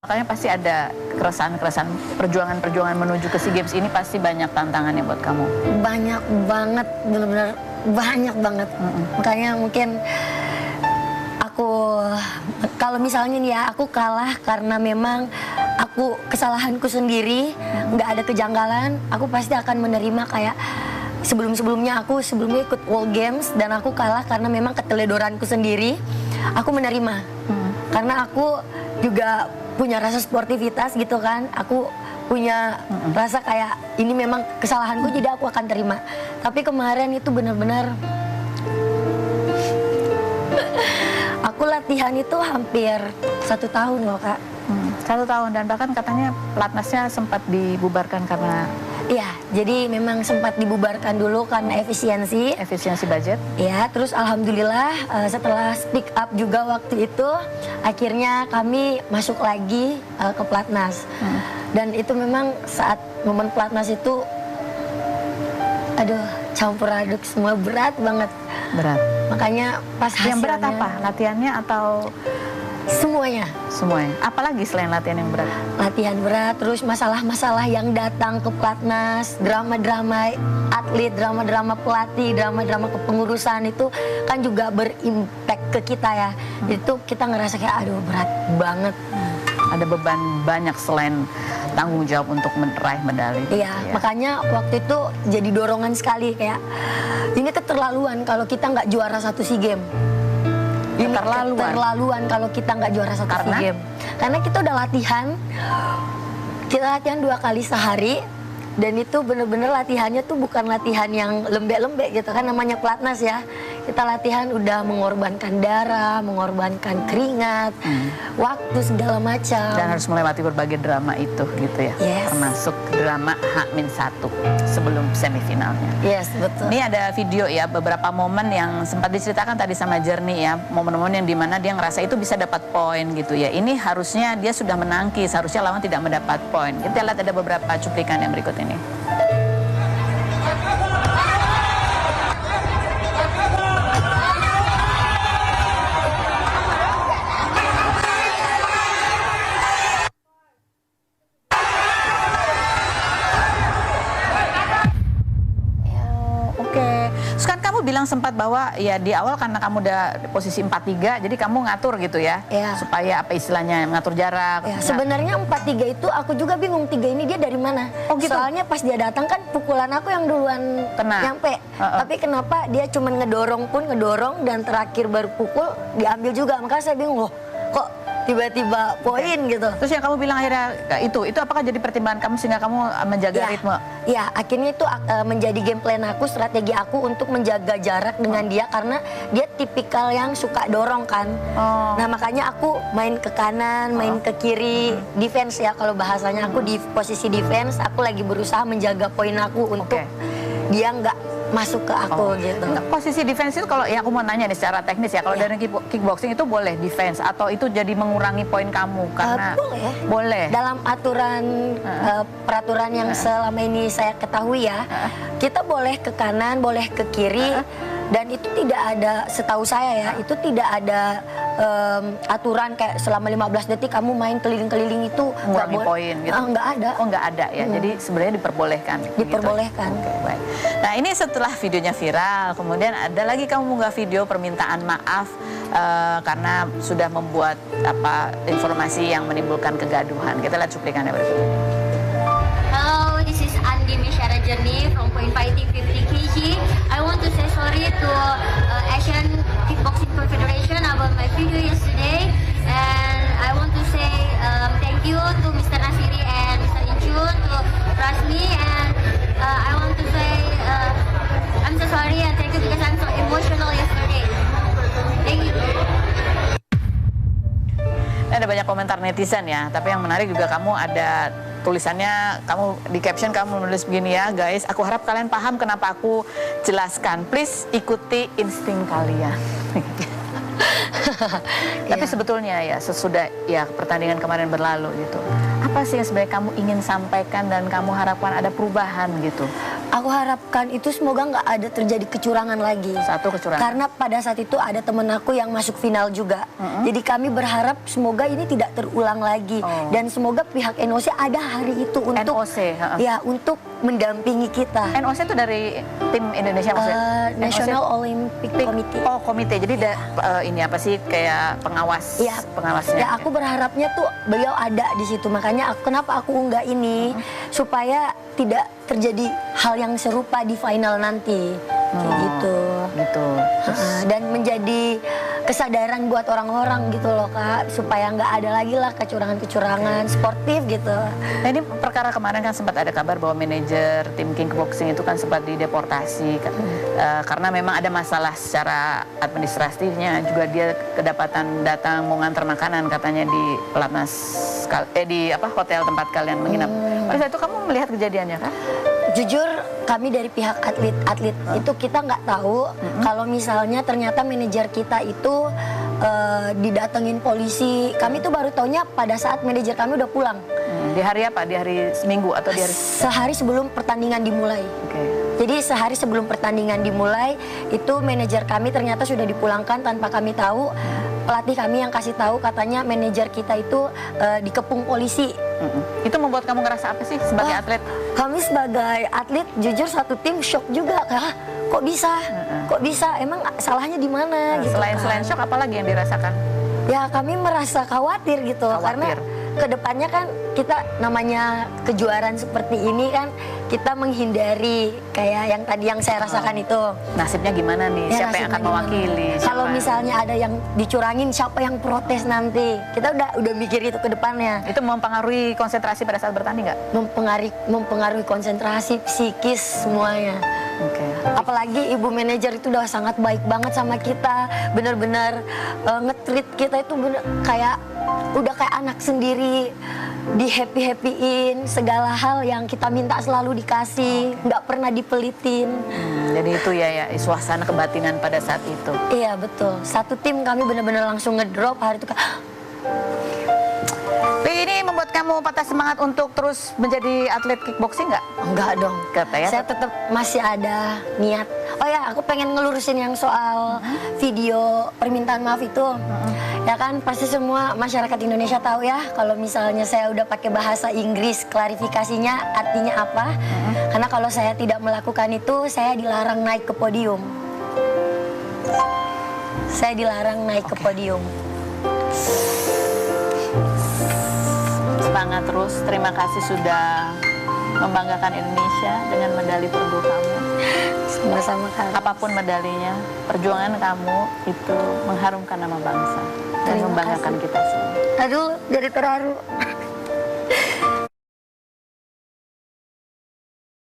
Makanya pasti ada keresahan-keresahan, perjuangan-perjuangan menuju ke SEA Games ini pasti banyak tantangannya buat kamu. Banyak banget, benar-benar banyak banget. Makanya mungkin aku, kalau misalnya nih ya, aku kalah karena memang aku kesalahanku sendiri, nggak ada kejanggalan, aku pasti akan menerima kayak sebelumnya ikut World Games dan aku kalah karena memang keteledoranku sendiri, aku menerima. Karena aku juga punya rasa sportivitas gitu kan, aku punya rasa kayak ini memang kesalahanku jadi aku akan terima. Tapi kemarin itu benar-benar aku latihan itu hampir 1 tahun loh Kak. 1 tahun, dan bahkan katanya pelatnasnya sempat dibubarkan karena... Iya, jadi memang sempat dibubarkan dulu karena efisiensi budget. Ya, terus alhamdulillah setelah speak up juga waktu itu, akhirnya kami masuk lagi ke pelatnas. Dan itu memang saat momen pelatnas itu, aduh, campur aduk semua, berat banget. Berat. Makanya pas hasilnya... Yang berat apa? Latihannya atau... Semuanya. Semuanya. Apalagi selain latihan yang berat? Latihan berat, terus masalah-masalah yang datang ke pelatnas, drama-drama atlet, drama-drama pelatih, drama-drama kepengurusan itu kan juga berimpact ke kita ya. Itu kita ngerasa kayak aduh berat banget. Ada beban banyak selain tanggung jawab untuk meraih medali. Iya, makanya waktu itu jadi dorongan sekali kayak ini keterlaluan kalau kita nggak juara 1 SEA Games. Ini keterlaluan kalau kita nggak juara 1 SEA Games. Karena kita udah latihan, kita latihan 2 kali sehari, dan itu bener-bener latihannya tuh bukan latihan yang lembek-lembek gitu kan, namanya pelatnas ya. Kita latihan udah mengorbankan darah, mengorbankan keringat, waktu segala macam. Dan harus melewati berbagai drama itu gitu ya. Yes. Termasuk drama H-1 sebelum semifinalnya. Yes, betul. Ini ada video ya, beberapa momen yang sempat diceritakan tadi sama Jernih ya. Momen-momen yang dimana dia ngerasa itu bisa dapat poin gitu ya. Ini harusnya dia sudah menangkis, harusnya lawan tidak mendapat poin. Kita lihat ada beberapa cuplikan yang berikut ini. Bilang sempat bahwa ya di awal karena kamu udah posisi 4-3, jadi kamu ngatur gitu ya, supaya apa istilahnya ngatur jarak. Ya, sebenarnya 4-3 itu aku juga bingung 3 ini dia dari mana. Oh gitu. Soalnya pas dia datang kan pukulan aku yang duluan nyampe. Tapi kenapa dia cuma ngedorong dan terakhir baru pukul diambil juga. Makanya saya bingung loh, kok tiba-tiba poin gitu. Terus yang kamu bilang akhirnya itu apakah jadi pertimbangan kamu sehingga kamu menjaga ritme? Ya, akhirnya itu menjadi game plan aku, strategi aku untuk menjaga jarak dengan dia karena dia tipikal yang suka dorong kan. Nah makanya aku main ke kanan, main ke kiri, defense ya kalau bahasanya, aku di posisi defense, aku lagi berusaha menjaga poin aku untuk dia nggak masuk ke aku gitu. Posisi defense itu kalau ya aku mau nanya nih secara teknis ya, kalau dari kickboxing itu boleh defense atau itu jadi mengurangi poin kamu karena boleh. Dalam aturan peraturan yang selama ini saya ketahui ya, kita boleh ke kanan, boleh ke kiri, dan itu tidak ada, setahu saya ya, itu tidak ada aturan kayak selama 15 detik kamu main keliling-keliling itu mengurangi poin gitu. Nggak ada. Oh nggak ada ya. Jadi sebenarnya diperbolehkan. Diperbolehkan. Gitu. Baik. Nah ini setelah videonya viral, kemudian ada lagi kamu mengunggah video permintaan maaf karena sudah membuat informasi yang menimbulkan kegaduhan. Kita lihat cuplikannya berikut ini. Hello, this is Andi Misyara Jernih from Point Fighting 50 kg. I want to say sorry to Asian Kickboxing Confederation about my video yesterday, and I want to say thank you to Mr. Nasiri and Mr. Inchun to trust me, and I want to say I'm so sorry and thank you because I'm so emotional yesterday. Thank you. Ada banyak komentar netizen ya, tapi yang menarik juga kamu ada tulisannya, kamu di caption kamu menulis begini ya, guys, aku harap kalian paham kenapa aku jelaskan, please ikuti insting kalian. Tapi sebetulnya ya sesudah ya pertandingan kemarin berlalu gitu, apa sih yang sebenarnya kamu ingin sampaikan dan kamu harapkan ada perubahan gitu? Aku harapkan itu semoga nggak ada terjadi kecurangan lagi. Satu kecurangan. Karena pada saat itu ada temen aku yang masuk final juga. Jadi kami berharap semoga ini tidak terulang lagi. Dan semoga pihak NOC ada hari itu untuk NOC, ya untuk mendampingi kita. NOC itu dari tim Indonesia maksudnya? National Olympic Committee. Oh, komite. Jadi ini apa sih kayak pengawas, Iya, pengawasnya. ya aku berharapnya tuh beliau ada di situ. Makanya kenapa aku unggah ini supaya tidak terjadi hal yang serupa di final nanti, kayak gitu. Gitu. Dan menjadi kesadaran buat orang-orang gitu loh Kak, supaya nggak ada lagi lah kecurangan-kecurangan sportif gitu. Nah, ini perkara kemarin kan sempat ada kabar bahwa manajer tim Kickboxing itu kan sempat dideportasi kan, karena memang ada masalah secara administratifnya, juga dia kedapatan datang mau ngantar makanan katanya di pelatnas di hotel tempat kalian menginap. Pada saat itu kamu melihat kejadiannya kan? Jujur kami dari pihak atlet itu kita nggak tahu kalau misalnya ternyata manajer kita itu didatengin polisi. Kami tuh baru taunya pada saat manajer kami udah pulang. Di hari apa? Di hari Minggu atau di hari? Sehari sebelum pertandingan dimulai. Jadi sehari sebelum pertandingan dimulai itu manajer kami ternyata sudah dipulangkan tanpa kami tahu. Pelatih kami yang kasih tahu katanya manajer kita itu dikepung polisi. Itu membuat kamu ngerasa apa sih sebagai atlet? Kami sebagai atlet jujur satu tim shock juga Kak. Kok bisa? Kok bisa? Emang salahnya di mana? Gitu Selain shock apa lagi yang dirasakan? Ya kami merasa khawatir gitu karena kedepannya kan kita namanya kejuaraan seperti ini kan kita menghindari kayak yang tadi yang saya rasakan itu. Nasibnya gimana nih? Ya, siapa yang akan mewakili? Kalau misalnya ada yang dicurangin, siapa yang protes nanti? Kita udah mikir itu ke depannya. Itu mempengaruhi konsentrasi pada saat bertanding nggak? Mempengaruhi konsentrasi, psikis semuanya. Apalagi ibu manajer itu udah sangat baik banget sama kita, bener-bener nge-treat kita itu kayak udah kayak anak sendiri, di happy-happyin, segala hal yang kita minta selalu dikasih, nggak pernah dipelitin. Jadi itu ya suasana kebatinan pada saat itu. Iya betul, satu tim kami bener-bener langsung ngedrop hari itu. Ini membuat kamu patah semangat untuk terus menjadi atlet kickboxing nggak? Enggak dong. Ya? Saya tetap masih ada niat. Oh ya, aku pengen ngelurusin yang soal video permintaan maaf itu. Ya kan, pasti semua masyarakat Indonesia tahu ya kalau misalnya saya udah pakai bahasa Inggris, klarifikasinya artinya apa. Karena kalau saya tidak melakukan itu, saya dilarang naik ke podium. Saya dilarang naik ke podium. Semangat terus, terima kasih sudah membanggakan Indonesia dengan medali perunggu kamu. Sama-sama Kak. Apapun medalinya, perjuangan kamu itu mengharumkan nama bangsa dan membanggakan kita semua. Aduh, jadi terharu.